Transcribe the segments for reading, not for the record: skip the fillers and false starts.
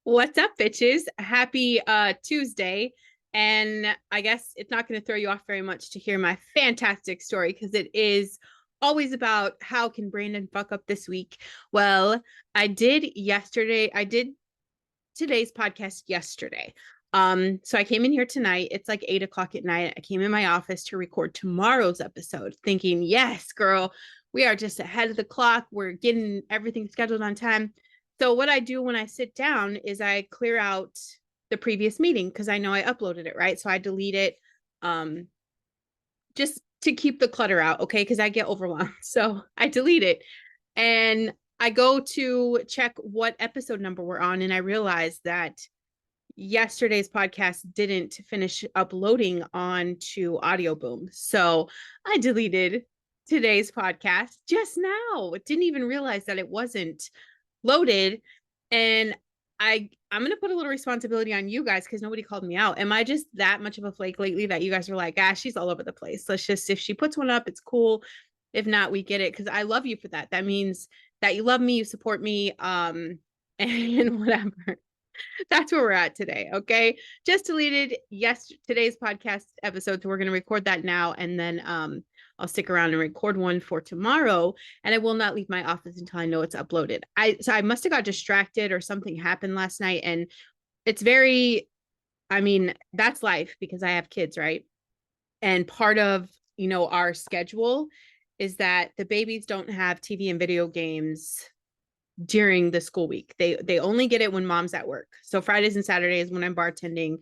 What's up, bitches? Happy Tuesday. And I guess it's not going to throw you off very much to hear my fantastic story because it is always about how can Brandon fuck up this week. Well, I did today's podcast yesterday. So I came in here tonight. It's like 8 o'clock at night. I came in my office to record tomorrow's episode, thinking, yes, girl, we are just ahead of the clock. We're getting everything scheduled on time. So what I do when I sit down is I clear out the previous meeting because I know I uploaded it, right? So I delete it just to keep the clutter out, okay? Because I get overwhelmed. So I delete it and I go to check what episode number we're on, and I realize that yesterday's podcast didn't finish uploading onto Audio Boom. So I deleted today's podcast just now. Didn't even realize that it wasn't loaded. And I'm gonna put a little responsibility on you guys because nobody called me out. Am I just that much of a flake lately that you guys are like, ah, she's all over the place? Let's just, if she puts one up, it's cool. If not, we get it. Because I love you for that. That means that you love me, you support me, and whatever. That's where we're at today. Okay. Just deleted today's podcast episode. So we're going to record that now. And then I'll stick around and record one for tomorrow. And I will not leave my office until I know it's uploaded. So I must have got distracted or something happened last night. And it's very, I mean, that's life because I have kids, right? And part of, our schedule is that the babies don't have TV and video games during the school week. They only get it when mom's at work. So Fridays and Saturdays when I'm bartending,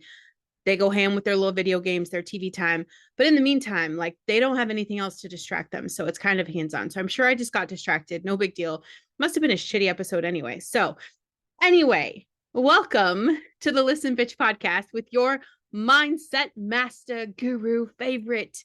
they go ham with their little video games, their TV time. But in the meantime, like they don't have anything else to distract them. So it's kind of hands-on. So I'm sure I just got distracted. No big deal. Must have been a shitty episode anyway. So anyway, welcome to the Listen Bitch podcast with your mindset master guru, favorite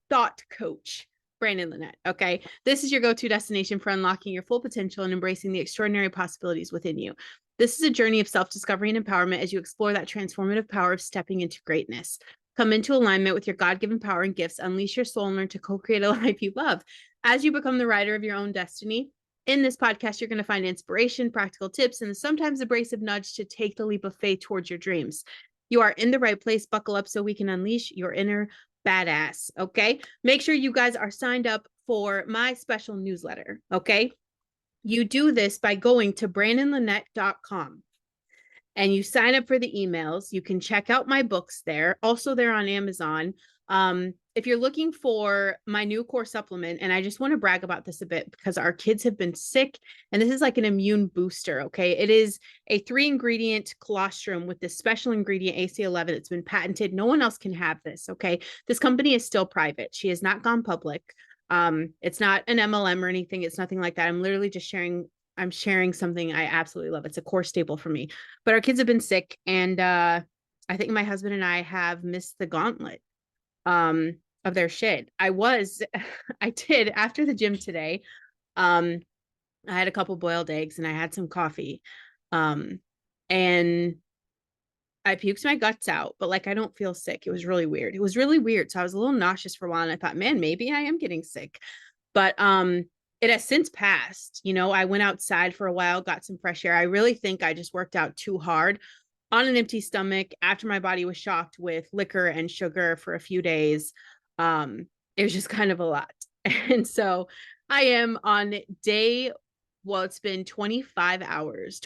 thought coach, Brandon Lynette. Okay. This is your go to destination for unlocking your full potential and embracing the extraordinary possibilities within you. This is a journey of self discovery and empowerment as you explore that transformative power of stepping into greatness. Come into alignment with your God given power and gifts, unleash your soul, and learn to co create a life you love. As you become the writer of your own destiny, in this podcast, you're going to find inspiration, practical tips, and sometimes abrasive nudge to take the leap of faith towards your dreams. You are in the right place. Buckle up so we can unleash your inner badass. Okay. Make sure you guys are signed up for my special newsletter. Okay. You do this by going to brandonlynette.com and you sign up for the emails. You can check out my books there. Also, they're on Amazon. If you're looking for my new core supplement, and I just want to brag about this a bit because our kids have been sick, and this is like an immune booster. Okay. It is a 3-ingredient colostrum with this special ingredient, AC11. It's been patented. No one else can have this. Okay. This company is still private. She has not gone public. It's not an MLM or anything. It's nothing like that. I'm sharing something I absolutely love. It's a core staple for me. But our kids have been sick, and I think my husband and I have missed the gauntlet of their shit. I did after the gym today. Um, I had a couple boiled eggs and I had some coffee. And I puked my guts out, but like I don't feel sick. It was really weird. It was really weird. So I was a little nauseous for a while, and I thought, man, maybe I am getting sick. But it has since passed. I went outside for a while, got some fresh air. I really think I just worked out too hard on an empty stomach after my body was shocked with liquor and sugar for a few days. It was just kind of a lot. And so I am on it's been 25 hours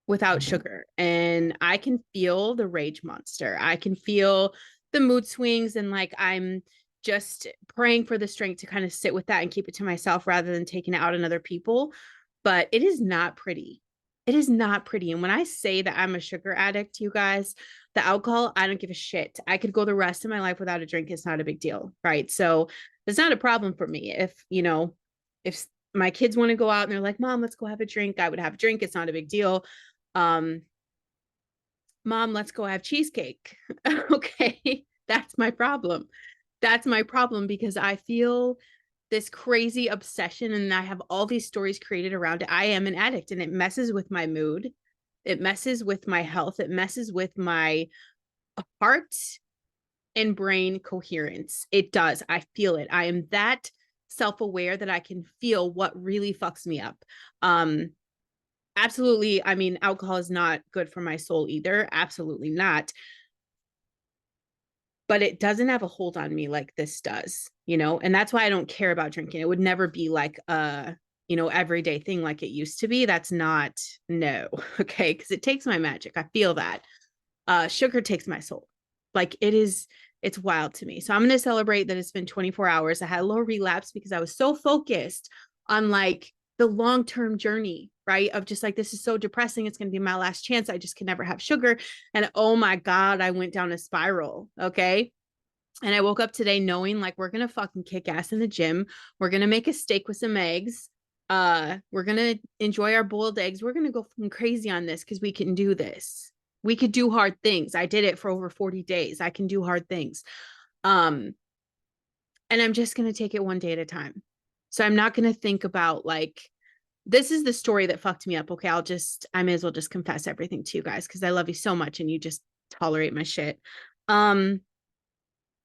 without sugar. And I can feel the rage monster. I can feel the mood swings, and like I'm just praying for the strength to kind of sit with that and keep it to myself rather than taking it out on other people. But it is not pretty. It is not pretty. And when I say that I'm a sugar addict, you guys, the alcohol, I don't give a shit. I could go the rest of my life without a drink. It's not a big deal. Right. So it's not a problem for me. If my kids want to go out and they're like, Mom, let's go have a drink, I would have a drink. It's not a big deal. Mom, let's go have cheesecake. Okay. That's my problem. That's my problem because I feel this crazy obsession and I have all these stories created around it. I am an addict, and it messes with my mood. It messes with my health. It messes with my heart and brain coherence. It does. I feel it. I am that self-aware that I can feel what really fucks me up. absolutely. I mean, alcohol is not good for my soul either. Absolutely not. But it doesn't have a hold on me like this does, you know? And that's why I don't care about drinking. It would never be like a, you know, everyday thing like it used to be. That's not, no. Okay. Cause it takes my magic. I feel that. Sugar takes my soul. Like it is, it's wild to me. So I'm going to celebrate that it's been 24 hours. I had a little relapse because I was so focused on like the long-term journey, right? Of just like, this is so depressing. It's going to be my last chance. I just can never have sugar. And oh my God, I went down a spiral. Okay. And I woke up today knowing like we're gonna fucking kick ass in the gym. We're gonna make a steak with some eggs. We're gonna enjoy our boiled eggs. We're gonna go fucking crazy on this because we can do this. We could do hard things. I did it for over 40 days. I can do hard things. Um, and I'm just gonna take it one day at a time. So I'm not gonna think about like this is the story that fucked me up. Okay, I may as well just confess everything to you guys because I love you so much and you just tolerate my shit. Um,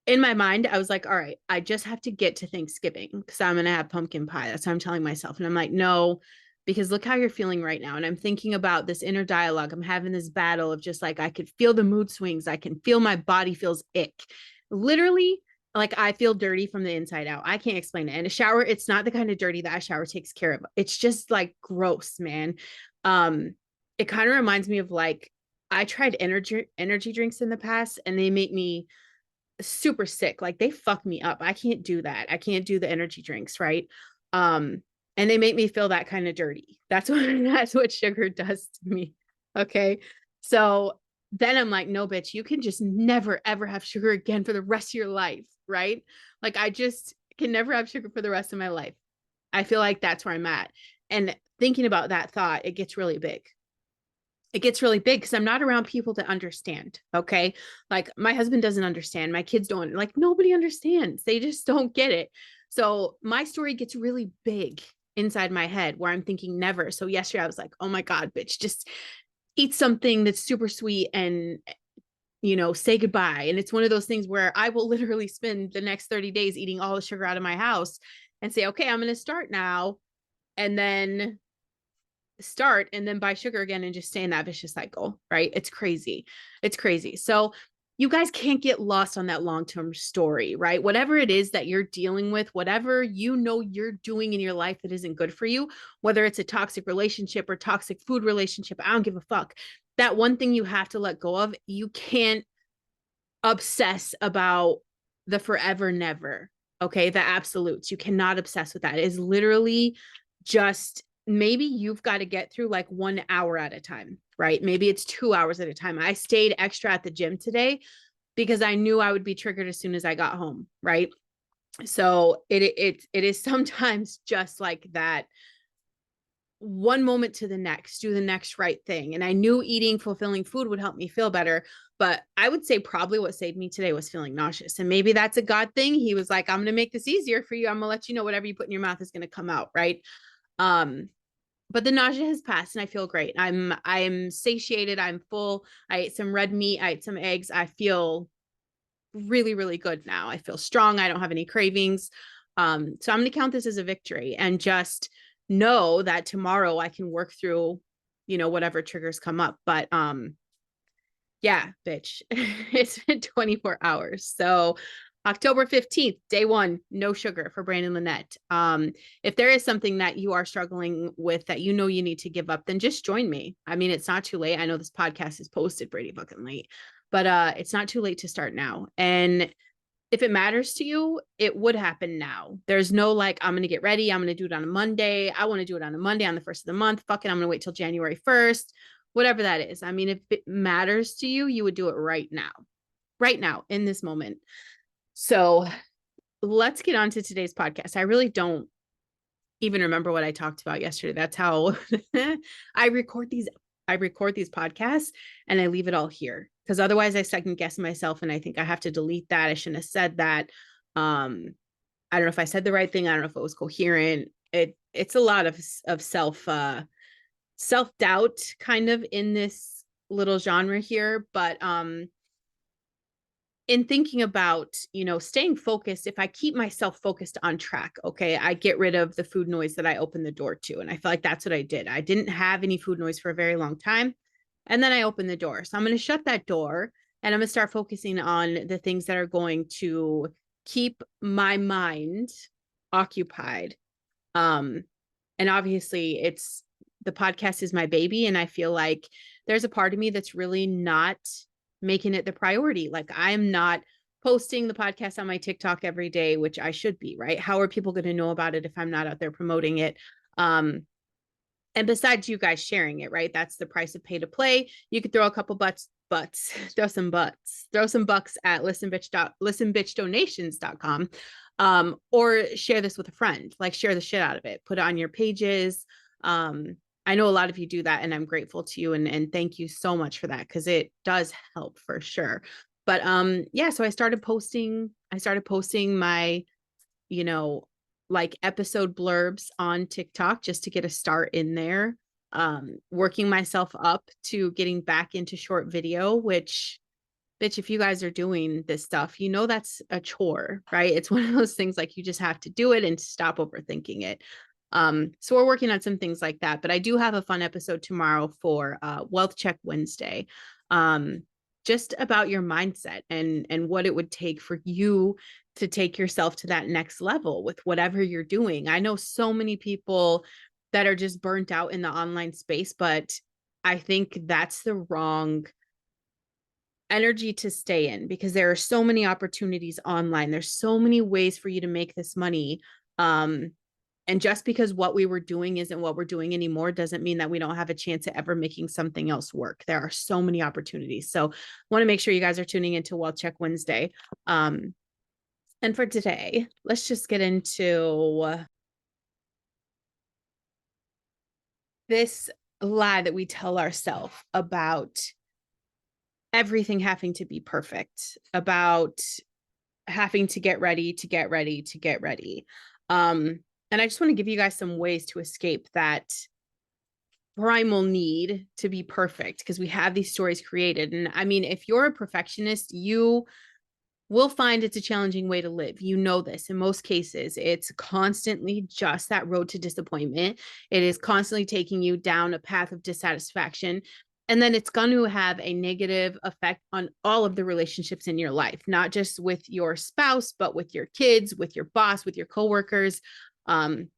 in my mind, I was like, all right, I just have to get to Thanksgiving because I'm going to have pumpkin pie. That's what I'm telling myself. And I'm like, no, because look how you're feeling right now. And I'm thinking about this inner dialogue. I'm having this battle of just like, I could feel the mood swings. I can feel my body feels ick. Literally, like I feel dirty from the inside out. I can't explain it. And a shower, it's not the kind of dirty that a shower takes care of. It's just like gross, man. It kind of reminds me of like, I tried energy drinks in the past and they make me super sick. Like they fuck me up. I can't do that. I can't do the energy drinks, right? Um, and they make me feel that kind of dirty. That's what that's what sugar does to me. Okay. So then I'm like, no, bitch, you can just never ever have sugar again for the rest of your life, right? Like I just can never have sugar for the rest of my life. I feel like that's where I'm at. And thinking about that thought, it gets really big. It gets really big because I'm not around people to understand. Okay. Like my husband doesn't understand. My kids don't, like nobody understands. They just don't get it. So my story gets really big inside my head where I'm thinking never. So yesterday I was like, oh my God, bitch, just eat something that's super sweet and, you know, say goodbye. And it's one of those things where I will literally spend the next 30 days eating all the sugar out of my house and say, okay, I'm going to start now. And then start and then buy sugar again and just stay in that vicious cycle, right? It's crazy. It's crazy. So you guys can't get lost on that long-term story, right? Whatever it is that you're dealing with, whatever you know you're doing in your life that isn't good for you, whether it's a toxic relationship or toxic food relationship, I don't give a fuck. That one thing you have to let go of, you can't obsess about the forever never. Okay, the absolutes. You cannot obsess with that. It is literally just maybe you've got to get through like 1 hour at a time, right? Maybe it's 2 hours at a time. I stayed extra at the gym today because I knew I would be triggered as soon as I got home, right? So it is sometimes just like that one moment to the next, do the next right thing. And I knew eating fulfilling food would help me feel better. But I would say probably what saved me today was feeling nauseous. And maybe that's a God thing. He was like, I'm going to make this easier for you. I'm going to let you know whatever you put in your mouth is going to come out. Right. Um, but the nausea has passed and I feel great. I'm satiated. I'm full. I ate some red meat. I ate some eggs. I feel really, really good now. I feel strong. I don't have any cravings. So I'm going to count this as a victory and just know that tomorrow I can work through, you know, whatever triggers come up. But yeah, bitch, it's been 24 hours. So October 15th, day one, no sugar for Brandon Lynette. If there is something that you are struggling with that you know you need to give up, then just join me. I mean, it's not too late. I know this podcast is posted pretty fucking late, but it's not too late to start now. And if it matters to you, it would happen now. There's no like, I'm going to get ready. I'm going to do it on a Monday. I want to do it on a Monday on the first of the month. Fuck it. I'm going to wait till January 1st, whatever that is. I mean, if it matters to you, you would do it right now in this moment. So let's get on to today's podcast. I really don't even remember what I talked about yesterday. That's how I record these. I record these podcasts and I leave it all here because otherwise I second guess myself and I think I have to delete that. I shouldn't have said that. I don't know if I said the right thing. I don't know if it was coherent. It's a lot of self-doubt kind of in this little genre here, but in thinking about, staying focused, if I keep myself focused on track, okay, I get rid of the food noise that I opened the door to. And I feel like that's what I did. I didn't have any food noise for a very long time. And then I opened the door. So I'm going to shut that door and I'm going to start focusing on the things that are going to keep my mind occupied. And obviously the podcast is my baby. And I feel like there's a part of me that's really not making it the priority. Like I'm not posting the podcast on my TikTok every day, which I should be, right? How are people going to know about it if I'm not out there promoting it? And besides you guys sharing it, right? That's the price of pay to play. You could throw a couple throw some bucks at listenbitchdonations.com. Or share this with a friend, like share the shit out of it, put it on your pages. I know a lot of you do that and I'm grateful to you and thank you so much for that because it does help for sure. But yeah, so I started posting my, like episode blurbs on TikTok just to get a start in there. Working myself up to getting back into short video, which bitch, if you guys are doing this stuff, that's a chore, right? It's one of those things like you just have to do it and stop overthinking it. So we're working on some things like that, but I do have a fun episode tomorrow for Wealth Check Wednesday. Just about your mindset and what it would take for you to take yourself to that next level with whatever you're doing. I know so many people that are just burnt out in the online space, but I think that's the wrong energy to stay in because there are so many opportunities online. There's so many ways for you to make this money. And just because what we were doing isn't what we're doing anymore doesn't mean that we don't have a chance at ever making something else work. There are so many opportunities. So I want to make sure you guys are tuning into Wealth Check Wednesday. And for today, let's just get into this lie that we tell ourselves about everything having to be perfect, about having to get ready, to get ready, to get ready. And I just want to give you guys some ways to escape that primal need to be perfect because we have these stories created. And I mean, if you're a perfectionist, you will find it's a challenging way to live. You know this. In most cases, it's constantly just that road to disappointment. It is constantly taking you down a path of dissatisfaction. And then it's going to have a negative effect on all of the relationships in your life, not just with your spouse, but with your kids, with your boss, with your coworkers. And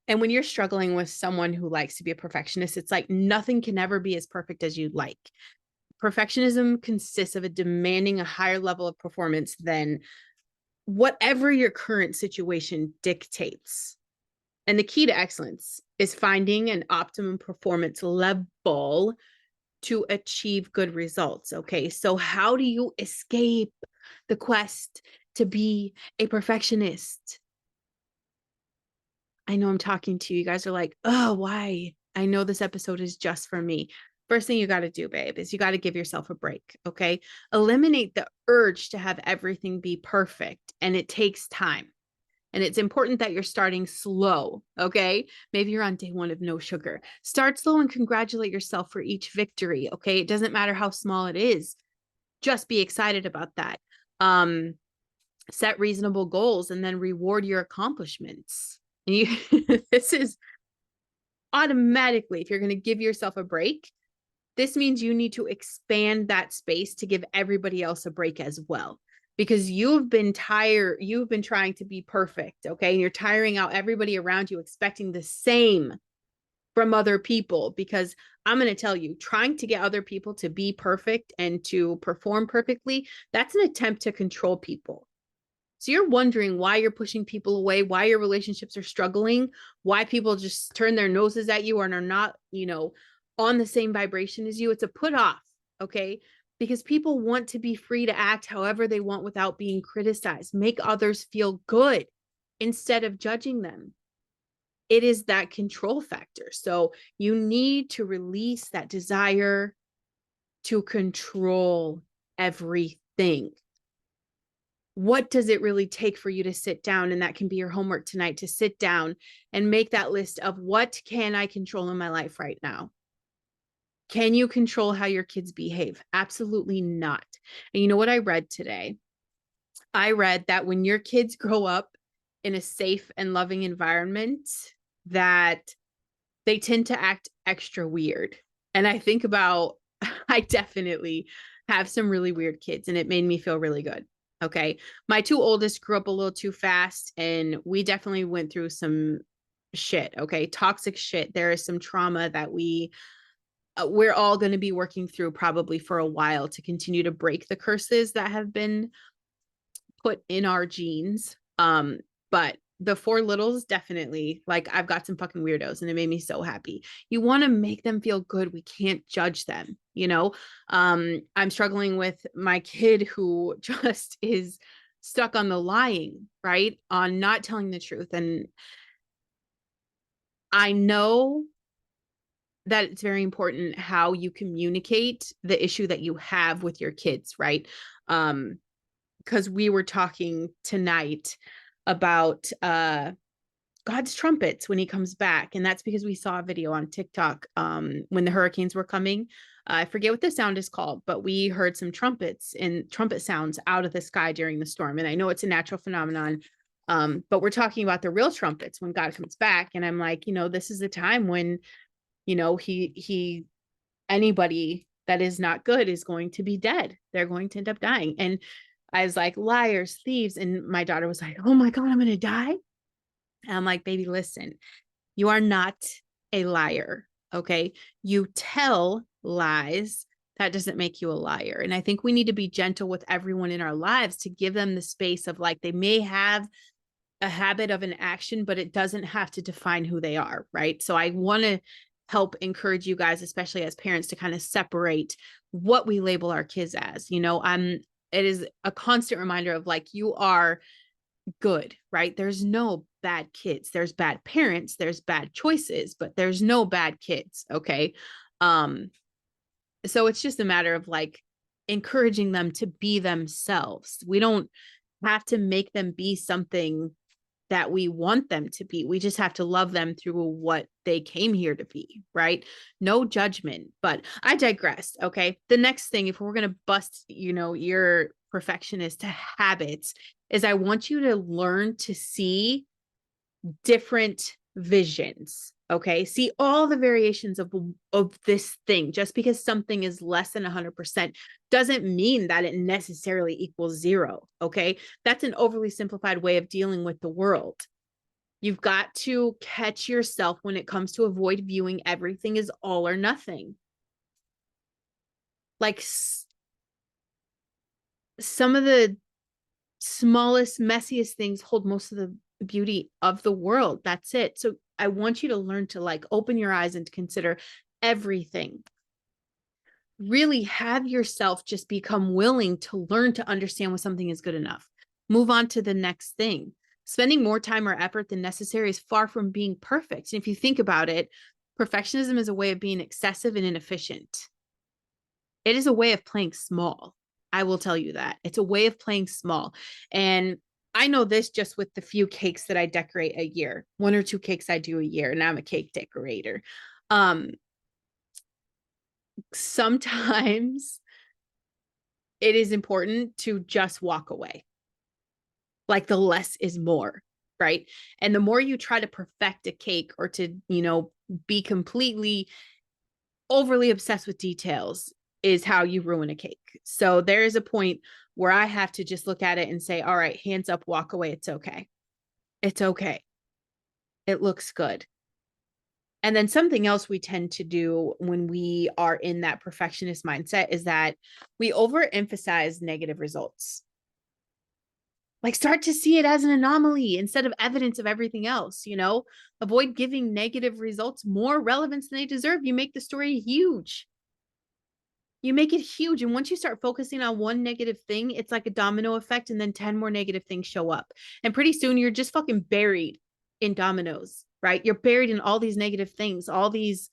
when you're struggling with someone who likes to be a perfectionist, it's like nothing can ever be as perfect as you'd like. Perfectionism consists of demanding a higher level of performance than whatever your current situation dictates. And the key to excellence is finding an optimum performance level to achieve good results. Okay, so how do you escape the quest to be a perfectionist? I know I'm talking to you. You guys are like, oh, why? I know this episode is just for me. First thing you got to do, babe, is you got to give yourself a break. Okay. Eliminate the urge to have everything be perfect. And it takes time. And it's important that you're starting slow. Okay. Maybe you're on day one of no sugar. Start slow and congratulate yourself for each victory. Okay. It doesn't matter how small it is. Just be excited about that. Set reasonable goals and then reward your accomplishments. And you, this is automatically, if you're going to give yourself a break, this means you need to expand that space to give everybody else a break as well. Because you've been trying to be perfect, okay? And you're tiring out everybody around you, expecting the same from other people. Because I'm going to tell you, trying to get other people to be perfect and to perform perfectly, that's an attempt to control people. So you're wondering why you're pushing people away, why your relationships are struggling, why people just turn their noses at you and are not, on the same vibration as you. It's a put off, okay? Because people want to be free to act however they want without being criticized. Make others feel good instead of judging them. It is that control factor. So you need to release that desire to control everything. What does it really take for you to sit down? And that can be your homework tonight, to sit down and make that list of what can I control in my life right now? Can you control how your kids behave? Absolutely not. And you know what I read today? I read that when your kids grow up in a safe and loving environment, that they tend to act extra weird. And I think about, I definitely have some really weird kids, and it made me feel really good. Okay. My two oldest grew up a little too fast, and we definitely went through some shit. Okay. Toxic shit. There is some trauma that we're all going to be working through probably for a while to continue to break the curses that have been put in our genes. But the four littles, definitely, like, I've got some fucking weirdos, and it made me so happy. You want to make them feel good. We can't judge them, you know? I'm struggling with my kid who just is stuck on the lying, right? On not telling the truth. And I know that it's very important how you communicate the issue that you have with your kids, right? Because we were talking tonight about God's trumpets when he comes back. And that's because we saw a video on TikTok when the hurricanes were coming. I forget what the sound is called, but we heard some trumpets and trumpet sounds out of the sky during the storm. And I know it's a natural phenomenon, but we're talking about the real trumpets when God comes back. And I'm like, this is a time when, he anybody that is not good is going to be dead. They're going to end up dying. And I was like, liars, thieves. And my daughter was like, oh my God, I'm going to die. And I'm like, baby, listen, you are not a liar. Okay. You tell lies. That doesn't make you a liar. And I think we need to be gentle with everyone in our lives to give them the space of, like, they may have a habit of an action, but it doesn't have to define who they are. Right. So I want to help encourage you guys, especially as parents, to kind of separate what we label our kids as. It is a constant reminder of, like, you are good, right? There's no bad kids. There's bad parents, there's bad choices, but there's no bad kids. Okay. Um, so it's just a matter of, like, encouraging them to be themselves. We don't have to make them be something that we want them to be. We just have to love them through what they came here to be, right? No judgment. But I digress. Okay. The next thing, if we're going to bust, your perfectionist habits, is I want you to learn to see different visions. Okay. See all the variations of this thing. Just because something is less than 100% doesn't mean that it necessarily equals zero. Okay. That's an overly simplified way of dealing with the world. You've got to catch yourself when it comes to avoid viewing everything as all or nothing. Like, some of the smallest, messiest things hold most of the beauty of the world. That's it. So I want you to learn to, like, open your eyes and to consider everything. Really have yourself just become willing to learn to understand when something is good enough. Move on to the next thing. Spending more time or effort than necessary is far from being perfect. And if you think about it, perfectionism is a way of being excessive and inefficient. It is a way of playing small. I will tell you that. It's a way of playing small. And I know this just with the few cakes that I decorate a year. 1 or 2 cakes I do a year, and I'm a cake decorator. Sometimes it is important to just walk away. Like, the less is more, right? And the more you try to perfect a cake or to, be completely overly obsessed with details, is how you ruin a cake. So there is a point where I have to just look at it and say, all right, hands up, walk away. It's okay. It's okay. It looks good. And then something else we tend to do when we are in that perfectionist mindset is that we overemphasize negative results. Like, start to see it as an anomaly instead of evidence of everything else, avoid giving negative results more relevance than they deserve. You make the story huge. You make it huge. And once you start focusing on one negative thing, it's like a domino effect. And then 10 more negative things show up. And pretty soon you're just fucking buried in dominoes, right? You're buried in all these negative things, all these,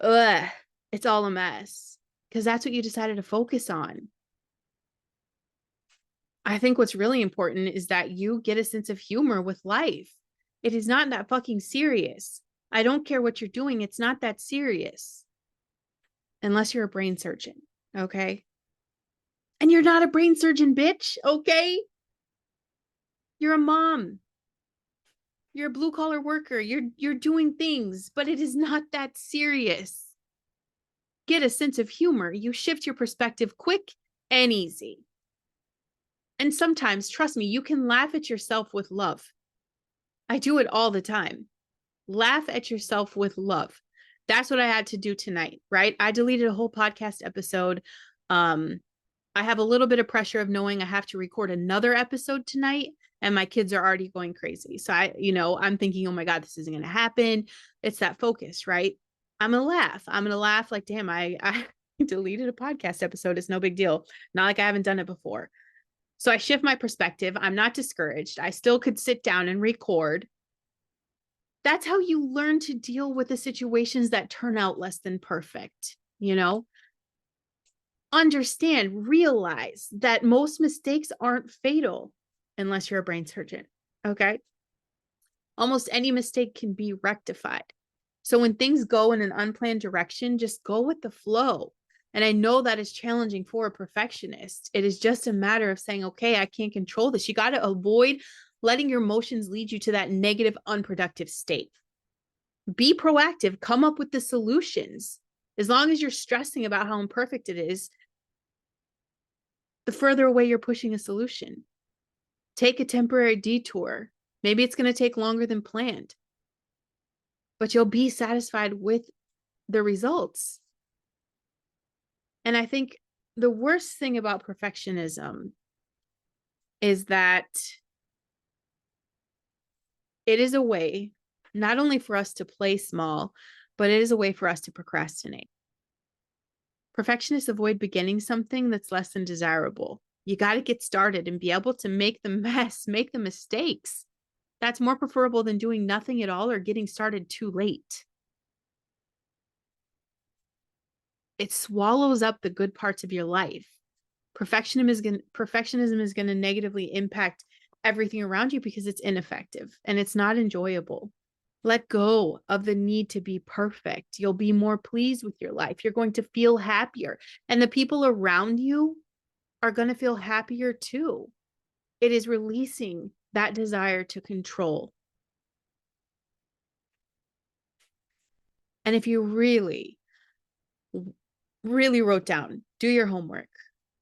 it's all a mess because that's what you decided to focus on. I think what's really important is that you get a sense of humor with life. It is not that fucking serious. I don't care what you're doing. It's not that serious. unless you're a brain surgeon. Okay. And you're not a brain surgeon, bitch. Okay. You're a mom. You're a blue collar worker. You're doing things, but it is not that serious. Get a sense of humor. You shift your perspective quick and easy. And sometimes, trust me, you can laugh at yourself with love. I do it all the time. Laugh at yourself with love. That's what I had to do tonight, right? I deleted a whole podcast episode. I have a little bit of pressure of knowing I have to record another episode tonight, and my kids are already going crazy. So I'm thinking, oh my God, this isn't going to happen. It's that focus, right? I'm going to laugh. I'm going to laugh like, damn, I deleted a podcast episode. It's no big deal. Not like I haven't done it before. So I shift my perspective. I'm not discouraged. I still could sit down and record. That's how you learn to deal with the situations that turn out less than perfect, Understand, realize that most mistakes aren't fatal unless you're a brain surgeon. Okay. Almost any mistake can be rectified. So when things go in an unplanned direction, just go with the flow. And I know that is challenging for a perfectionist. It is just a matter of saying, okay, I can't control this. You got to avoid letting your emotions lead you to that negative, unproductive state. Be proactive, come up with the solutions. As long as you're stressing about how imperfect it is, the further away you're pushing a solution. Take a temporary detour. Maybe it's going to take longer than planned, but you'll be satisfied with the results. And I think the worst thing about perfectionism is that it is a way not only for us to play small, but it is a way for us to procrastinate. Perfectionists avoid beginning something that's less than desirable. You got to get started and be able to make the mess, make the mistakes. That's more preferable than doing nothing at all or getting started too late. It swallows up the good parts of your life. Perfectionism is going to negatively impact everything around you because it's ineffective and it's not enjoyable. Let go of the need to be perfect. You'll be more pleased with your life. You're going to feel happier. And the people around you are going to feel happier too. It is releasing that desire to control. And if you really, really wrote down, do your homework,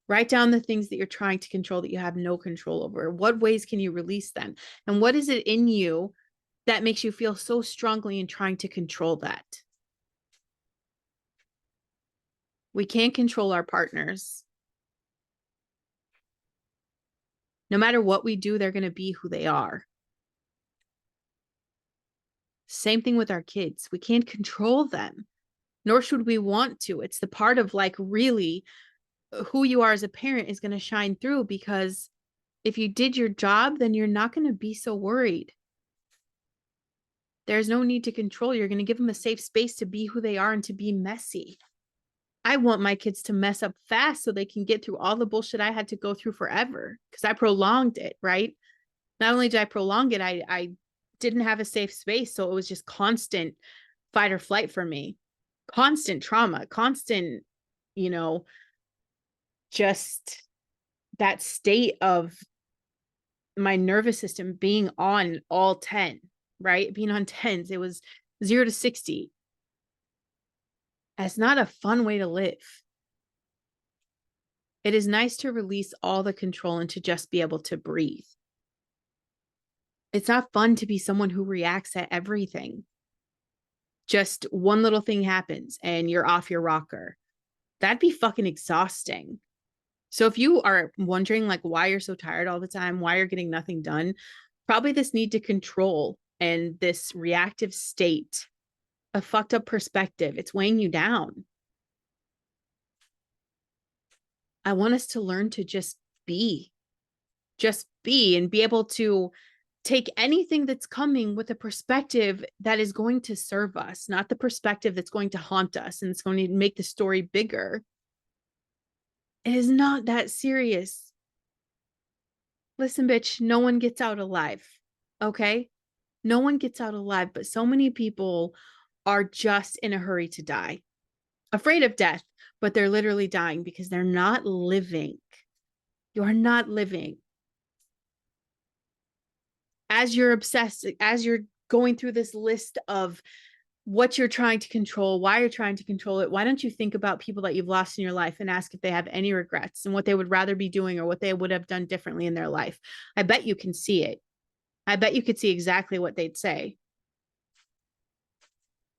write down the things that you're trying to control that you have no control over. What ways can you release them? And what is it in you that makes you feel so strongly in trying to control that? We can't control our partners. No matter what we do, they're going to be who they are. Same thing with our kids. We can't control them, nor should we want to. It's the part of really who you are as a parent is going to shine through, because if you did your job, then you're not going to be so worried. There's no need to control. You're going to give them a safe space to be who they are and to be messy. I want my kids to mess up fast so they can get through all the bullshit I had to go through forever because I prolonged it, right? Not only did I prolong it, I didn't have a safe space. So it was just constant fight or flight for me, constant trauma, constant, just that state of my nervous system being on all 10, right? Being on 10s. It was 0 to 60. That's not a fun way to live. It is nice to release all the control and to just be able to breathe. It's not fun to be someone who reacts at everything. Just one little thing happens and you're off your rocker. That'd be fucking exhausting. So if you are wondering why you're so tired all the time, why you're getting nothing done, probably this need to control and this reactive state, a fucked up perspective, it's weighing you down. I want us to learn to just be and be able to take anything that's coming with a perspective that is going to serve us, not the perspective that's going to haunt us and it's going to make the story bigger. It is not that serious. Listen, bitch, no one gets out alive. Okay? No one gets out alive, but so many people are just in a hurry to die. afraid of death, but they're literally dying because they're not living. You're not living. As you're obsessed, as you're going through this list of what you're trying to control, why you're trying to control it, why don't you think about people that you've lost in your life and ask if they have any regrets and what they would rather be doing or what they would have done differently in their life? I bet you can see it. I bet you could see exactly what they'd say.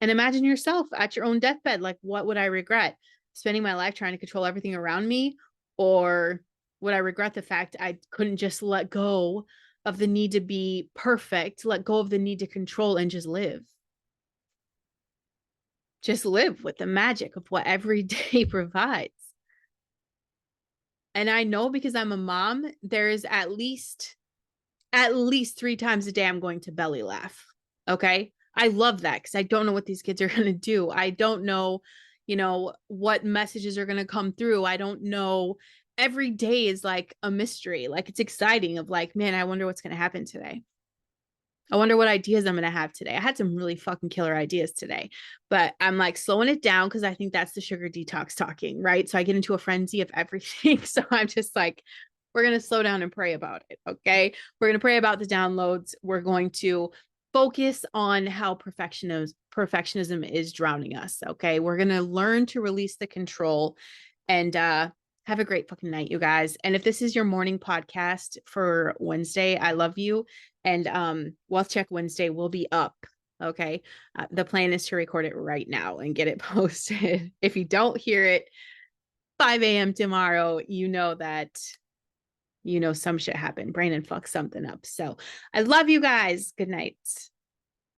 And imagine yourself at your own deathbed. Like, what would I regret? Spending my life trying to control everything around me? Or would I regret the fact I couldn't just let go of the need to be perfect, let go of the need to control, and just live? Just live with the magic of what every day provides. And I know because I'm a mom, there is at least 3 times a day I'm going to belly laugh. Okay. I love that because I don't know what these kids are going to do. I don't know, what messages are going to come through. I don't know. Every day is like a mystery. Like it's exciting of like, man, I wonder what's going to happen today. I wonder what ideas I'm going to have today. I had some really fucking killer ideas today, but I'm like slowing it down because I think that's the sugar detox talking, right? So I get into a frenzy of everything. So I'm just like, we're going to slow down and pray about it. Okay. We're going to pray about the downloads. We're going to focus on how perfectionism is drowning us. Okay. We're going to learn to release the control and, have a great fucking night, you guys. And if this is your morning podcast for Wednesday, I love you. And Wealth Check Wednesday will be up. Okay. The plan is to record it right now and get it posted. If you don't hear it 5 a.m. tomorrow, you know that, some shit happened. Brandon fucked something up. So I love you guys. Good night.